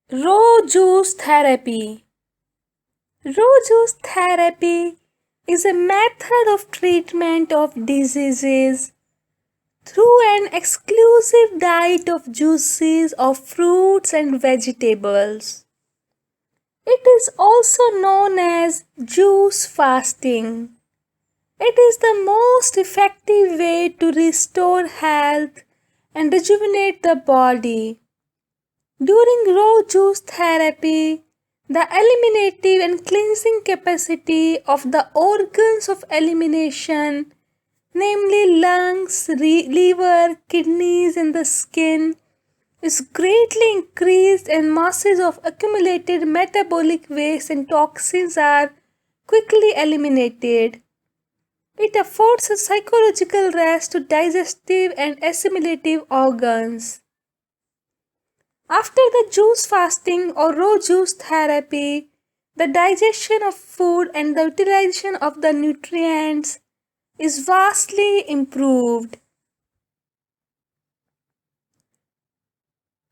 Raw juice therapy. Raw juice therapy is a method of treatment of diseases through an exclusive diet of juices of fruits and vegetables. It is also known as juice fasting. It is the most effective way to restore health and rejuvenate the body. During raw juice therapy, the eliminative and cleansing capacity of the organs of elimination, namely lungs, liver, kidneys, and the skin, is greatly increased and masses of accumulated metabolic waste and toxins are quickly eliminated. It affords a psychological rest to digestive and assimilative organs. After the juice fasting or raw juice therapy, the digestion of food and the utilization of the nutrients is vastly improved.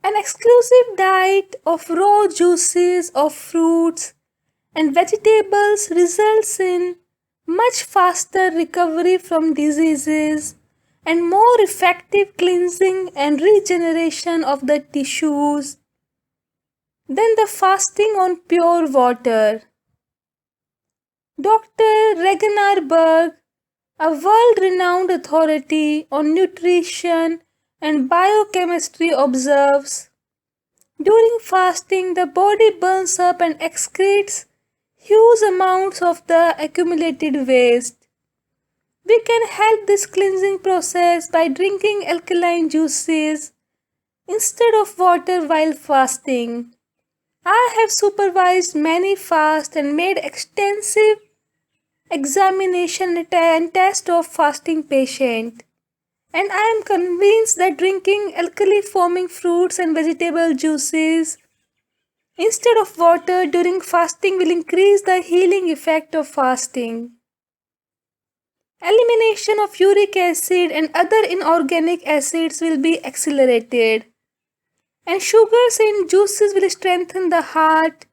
An exclusive diet of raw juices of fruits and vegetables results in much faster recovery from diseases and more effective cleansing and regeneration of the tissues than the fasting on pure water. Dr. Regenarberg, a world renowned authority on nutrition and biochemistry, observes during fasting, the body burns up and excretes huge amounts of the accumulated waste. We can help this cleansing process by drinking alkaline juices instead of water while fasting. I have supervised many fasts and made extensive examination and test of fasting patients. And I am convinced that drinking alkali forming fruits and vegetable juices instead of water during fasting will increase the healing effect of fasting. Elimination of uric acid and other inorganic acids will be accelerated. And sugars in juices will strengthen the heart.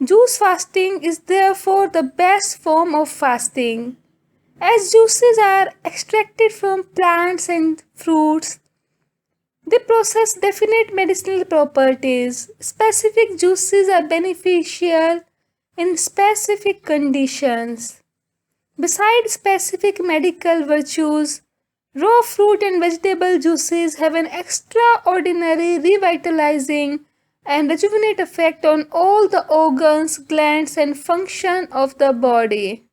Juice fasting is therefore the best form of fasting. As juices are extracted from plants and fruits, they possess definite medicinal properties. Specific juices are beneficial in specific conditions. Besides specific medical virtues, raw fruit and vegetable juices have an extraordinary revitalizing and rejuvenate effect on all the organs, glands, and function of the body.